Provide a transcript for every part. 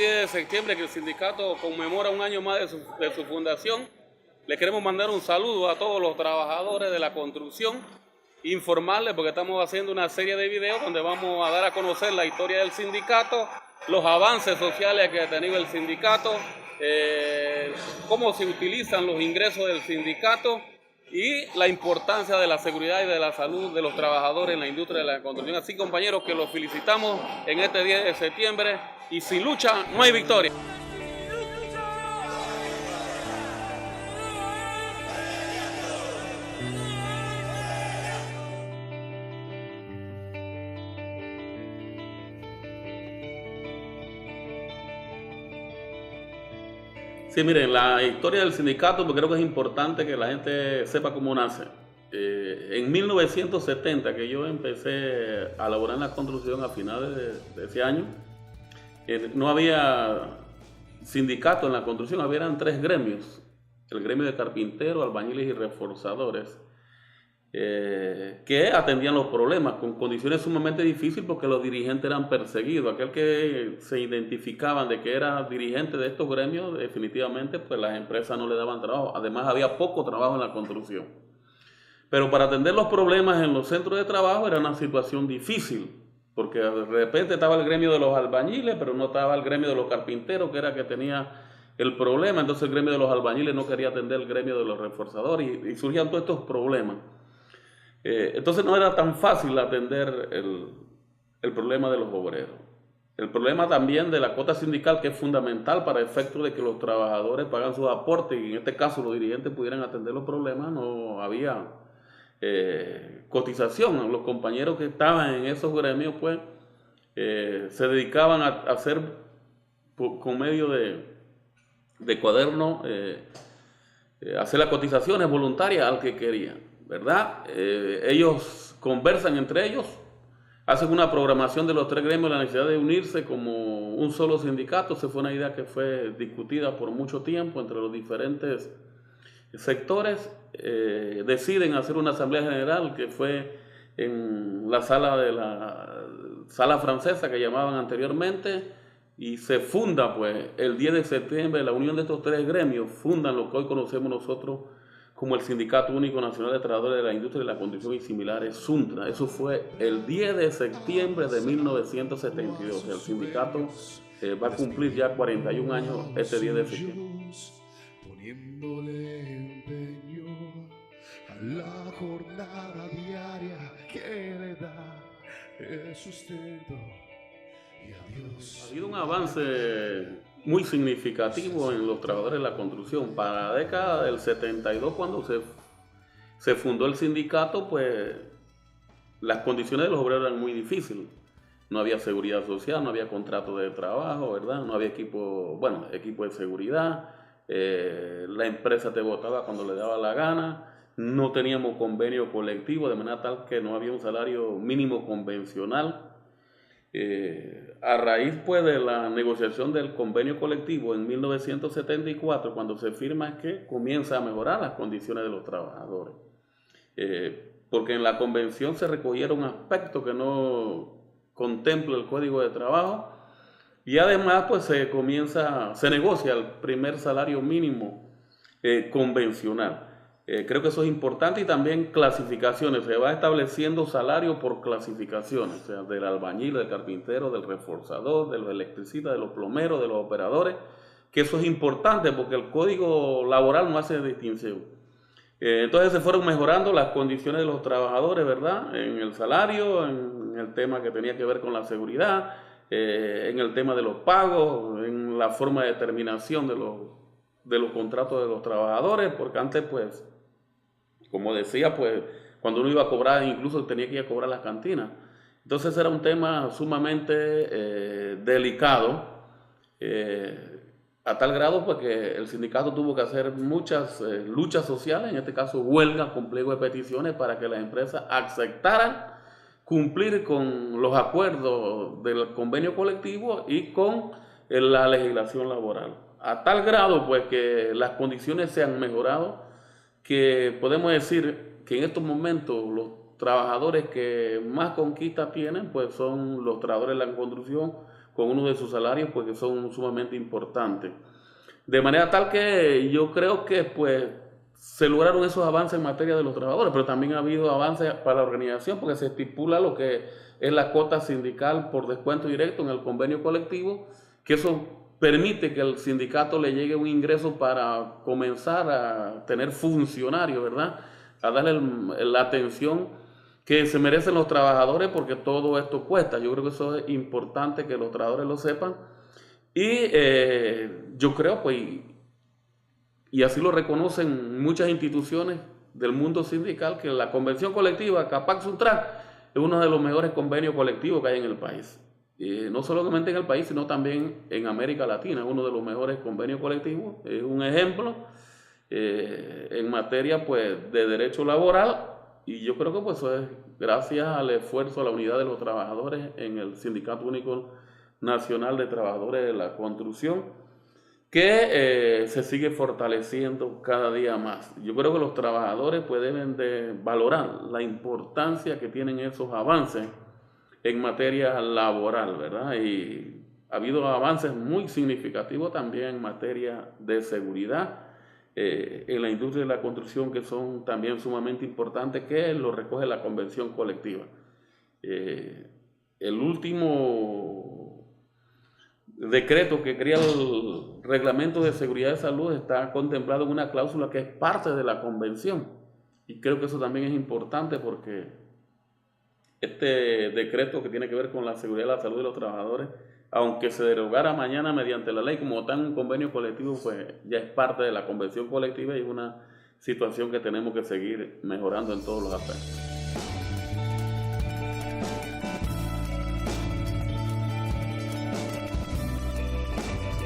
10 de septiembre, que el sindicato conmemora un año más de su fundación, le queremos mandar un saludo a todos los trabajadores de la construcción, informarles porque estamos haciendo una serie de videos donde vamos a dar a conocer la historia del sindicato, los avances sociales que ha tenido el sindicato, cómo se utilizan los ingresos del sindicato y la importancia de la seguridad y de la salud de los trabajadores en la industria de la construcción. Así, compañeros, que los felicitamos en este 10 de septiembre y sin lucha no hay victoria. Sí, miren, la historia del sindicato, pues creo que es importante que la gente sepa cómo nace. En 1970, que yo empecé a laborar en la construcción a finales de ese año, no había sindicato en la construcción, habían tres gremios: el gremio de carpinteros, albañiles y reforzadores, que atendían los problemas con condiciones sumamente difíciles porque los dirigentes eran perseguidos. Aquel que se identificaban de que era dirigente de estos gremios, definitivamente pues las empresas no le daban trabajo. Además había poco trabajo en la construcción. Pero para atender los problemas en los centros de trabajo era una situación difícil, porque de repente estaba el gremio de los albañiles, pero no estaba el gremio de los carpinteros, que era que tenía el problema. Entonces el gremio de los albañiles no quería atender el gremio de los reforzadores y surgían todos estos problemas. Entonces no era tan fácil atender el problema de los obreros. El problema también de la cuota sindical, que es fundamental para el efecto de que los trabajadores pagan sus aportes y en este caso los dirigentes pudieran atender los problemas. No había cotización. Los compañeros que estaban en esos gremios pues se dedicaban a hacer con medio de cuaderno, hacer las cotizaciones voluntarias al que querían, ¿verdad? Ellos conversan entre ellos, hacen una programación de los tres gremios, la necesidad de unirse como un solo sindicato. Se fue una idea que fue discutida por mucho tiempo entre los diferentes sectores. Deciden hacer una asamblea general que fue en la sala francesa que llamaban anteriormente, y se funda pues el 10 de septiembre la unión de estos tres gremios, fundan lo que hoy conocemos nosotros como el Sindicato Único Nacional de Trabajadores de la Industria de la Construcción y Similares, SUNTRA. Eso fue el 10 de septiembre de 1972. El sindicato va a cumplir ya 41 años este 10 de septiembre. Poniéndole empeño a la jornada diaria que le da el sustento y a Dios. Ha habido un avance muy significativo en los trabajadores de la construcción. Para la década del 72, cuando se fundó el sindicato, pues las condiciones de los obreros eran muy difíciles. No había seguridad social, no había contrato de trabajo, ¿verdad? No había equipo de seguridad. La empresa te votaba cuando le daba la gana. No teníamos convenio colectivo, de manera tal que no había un salario mínimo convencional. A raíz pues de la negociación del convenio colectivo en 1974, cuando se firma, es que comienza a mejorar las condiciones de los trabajadores, porque en la convención se recogieron aspectos que no contempla el Código de Trabajo, y además pues se negocia el primer salario mínimo convencional. Creo que eso es importante, y también clasificaciones. Se va estableciendo salario por clasificaciones, o sea, del albañil, del carpintero, del reforzador, de los electricistas, de los plomeros, de los operadores, que eso es importante porque el código laboral no hace distinción. Entonces se fueron mejorando las condiciones de los trabajadores, ¿verdad? En el salario, en el tema que tenía que ver con la seguridad, en el tema de los pagos, en la forma de determinación de los contratos de los trabajadores, porque antes pues, como decía, pues cuando uno iba a cobrar, incluso tenía que ir a cobrar las cantinas. Entonces era un tema sumamente delicado, a tal grado pues que el sindicato tuvo que hacer muchas luchas sociales, en este caso huelgas con pliego de peticiones, para que las empresas aceptaran cumplir con los acuerdos del convenio colectivo y con la legislación laboral. A tal grado pues que las condiciones se han mejorado, que podemos decir que en estos momentos los trabajadores que más conquistas tienen pues son los trabajadores de la construcción, con uno de sus salarios, pues que son sumamente importantes. De manera tal que yo creo que pues se lograron esos avances en materia de los trabajadores, pero también ha habido avances para la organización porque se estipula lo que es la cuota sindical por descuento directo en el convenio colectivo, que eso permite que el sindicato le llegue un ingreso para comenzar a tener funcionarios, ¿verdad? A darle la atención que se merecen los trabajadores porque todo esto cuesta. Yo creo que eso es importante que los trabajadores lo sepan. Y yo creo, pues, y así lo reconocen muchas instituciones del mundo sindical, que la convención colectiva Capac-Suntrac es uno de los mejores convenios colectivos que hay en el país. No solamente en el país, sino también en América Latina, es uno de los mejores convenios colectivos. Es un ejemplo en materia pues, de derecho laboral, y yo creo que pues, eso es gracias al esfuerzo, a la unidad de los trabajadores en el Sindicato Único Nacional de Trabajadores de la Construcción, que se sigue fortaleciendo cada día más. Yo creo que los trabajadores pues, deben de valorar la importancia que tienen esos avances en materia laboral, ¿verdad? Y ha habido avances muy significativos también en materia de seguridad en la industria de la construcción, que son también sumamente importantes, que lo recoge la convención colectiva. El último decreto que crea el reglamento de seguridad de salud está contemplado en una cláusula que es parte de la convención, y creo que eso también es importante porque este decreto que tiene que ver con la seguridad y la salud de los trabajadores, aunque se derogara mañana mediante la ley, como está en un convenio colectivo, pues ya es parte de la convención colectiva y es una situación que tenemos que seguir mejorando en todos los aspectos.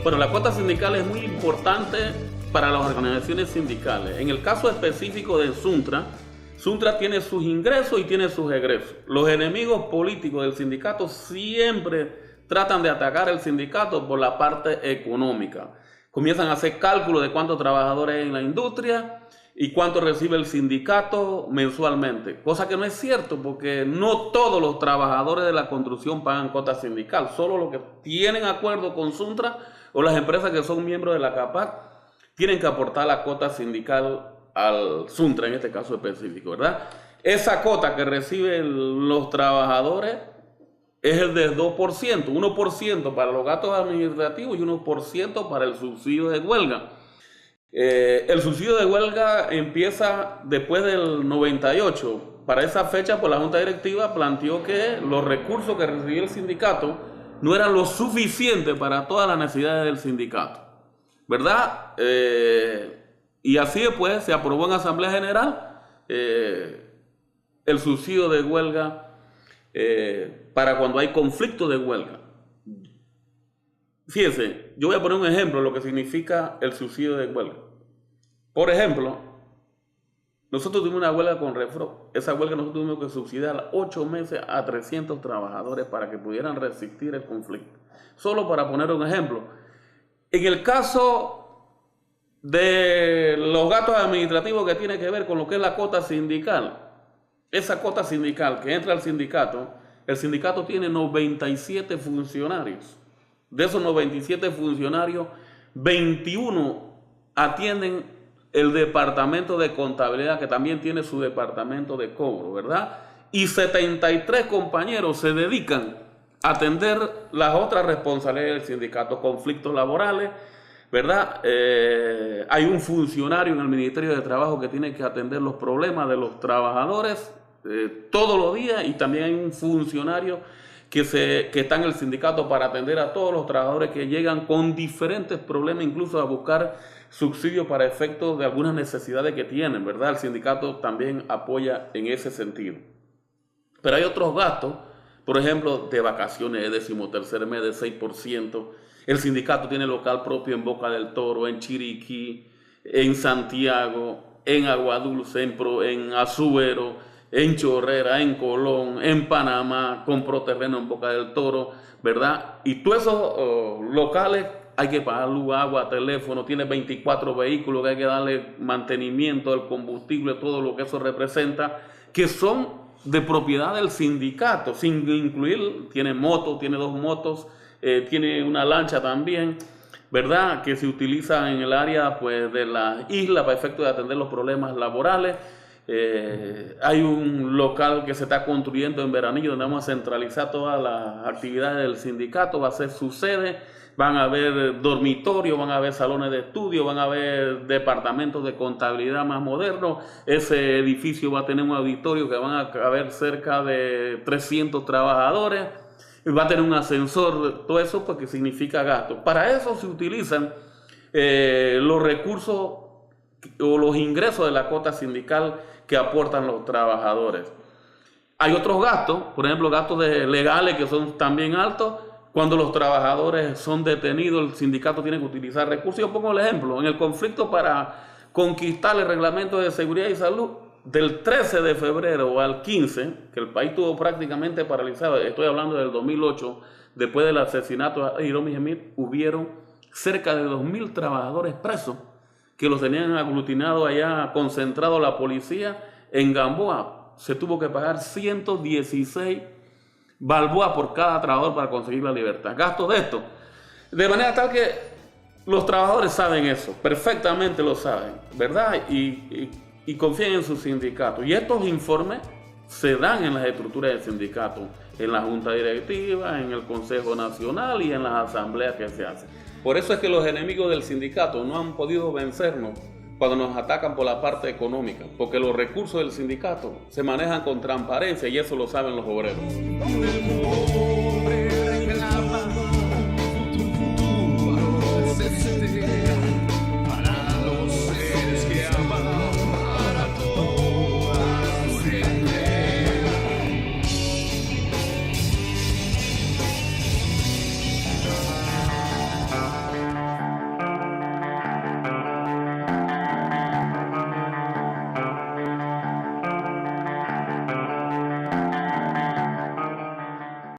Bueno, la cuota sindical es muy importante para las organizaciones sindicales. En el caso específico de Suntra, Suntra tiene sus ingresos y tiene sus egresos. Los enemigos políticos del sindicato siempre tratan de atacar el sindicato por la parte económica. Comienzan a hacer cálculos de cuántos trabajadores hay en la industria y cuánto recibe el sindicato mensualmente. Cosa que no es cierto, porque no todos los trabajadores de la construcción pagan cuota sindical. Solo los que tienen acuerdo con Suntra o las empresas que son miembros de la CAPAC tienen que aportar la cuota sindical al Suntra, en este caso específico, ¿verdad? Esa cuota que reciben los trabajadores es el del 2%, 1% para los gastos administrativos y 1% para el subsidio de huelga. El subsidio de huelga empieza después del 98. Para esa fecha, pues la Junta Directiva planteó que los recursos que recibía el sindicato no eran lo suficiente para todas las necesidades del sindicato, ¿verdad? Y así después se aprobó en Asamblea General el subsidio de huelga para cuando hay conflicto de huelga. Fíjense, yo voy a poner un ejemplo de lo que significa el subsidio de huelga. Por ejemplo, nosotros tuvimos una huelga con Refro. Esa huelga nosotros tuvimos que subsidiar 8 meses a 300 trabajadores para que pudieran resistir el conflicto. Solo para poner un ejemplo. En el caso de los gastos administrativos que tiene que ver con lo que es la cuota sindical, esa cuota sindical que entra al sindicato, el sindicato tiene 97 funcionarios. De esos 97 funcionarios, 21 atienden el departamento de contabilidad, que también tiene su departamento de cobro, ¿verdad? Y 73 compañeros se dedican a atender las otras responsabilidades del sindicato, conflictos laborales, ¿verdad? Hay un funcionario en el Ministerio de Trabajo que tiene que atender los problemas de los trabajadores todos los días, y también hay un funcionario que está en el sindicato para atender a todos los trabajadores que llegan con diferentes problemas, incluso a buscar subsidios para efectos de algunas necesidades que tienen, ¿verdad? El sindicato también apoya en ese sentido. Pero hay otros gastos, por ejemplo, de vacaciones, de 13º mes, de 6%. El sindicato tiene local propio en Boca del Toro, en Chiriquí, en Santiago, en Aguadulce, en Azuero, en Chorrera, en Colón, en Panamá, compró terreno en Boca del Toro, ¿verdad? Y todos esos locales hay que pagar luz, agua, teléfono, tiene 24 vehículos que hay que darle mantenimiento, el combustible, todo lo que eso representa, que son de propiedad del sindicato, sin incluir, tiene motos, tiene 2 motos, tiene una lancha también, ¿verdad?, que se utiliza en el área pues, de la isla para efecto de atender los problemas laborales. Hay un local que se está construyendo en Veranillo donde vamos a centralizar todas las actividades del sindicato, va a ser su sede, van a haber dormitorios, van a haber salones de estudio, van a haber departamentos de contabilidad más modernos. Ese edificio va a tener un auditorio que van a caber cerca de 300 trabajadores, va a tener un ascensor, todo eso porque significa gasto. Para eso se utilizan los recursos o los ingresos de la cuota sindical que aportan los trabajadores. Hay otros gastos, por ejemplo, gastos legales que son también altos. Cuando los trabajadores son detenidos, el sindicato tiene que utilizar recursos. Yo pongo el ejemplo, en el conflicto para conquistar el reglamento de seguridad y salud, del 13 de febrero al 15, que el país estuvo prácticamente paralizado, estoy hablando del 2008, después del asesinato de Hiromi Gemid, hubieron cerca de 2.000 trabajadores presos que los tenían aglutinados allá, concentrado la policía en Gamboa. Se tuvo que pagar 116 balboas por cada trabajador para conseguir la libertad. Gastos de esto. De manera tal que los trabajadores saben eso, perfectamente lo saben, ¿verdad? Y confían en su sindicato. Y estos informes se dan en las estructuras del sindicato, en la junta directiva, en el Consejo Nacional y en las asambleas que se hacen. Por eso es que los enemigos del sindicato no han podido vencernos cuando nos atacan por la parte económica, porque los recursos del sindicato se manejan con transparencia y eso lo saben los obreros. Tu futuro,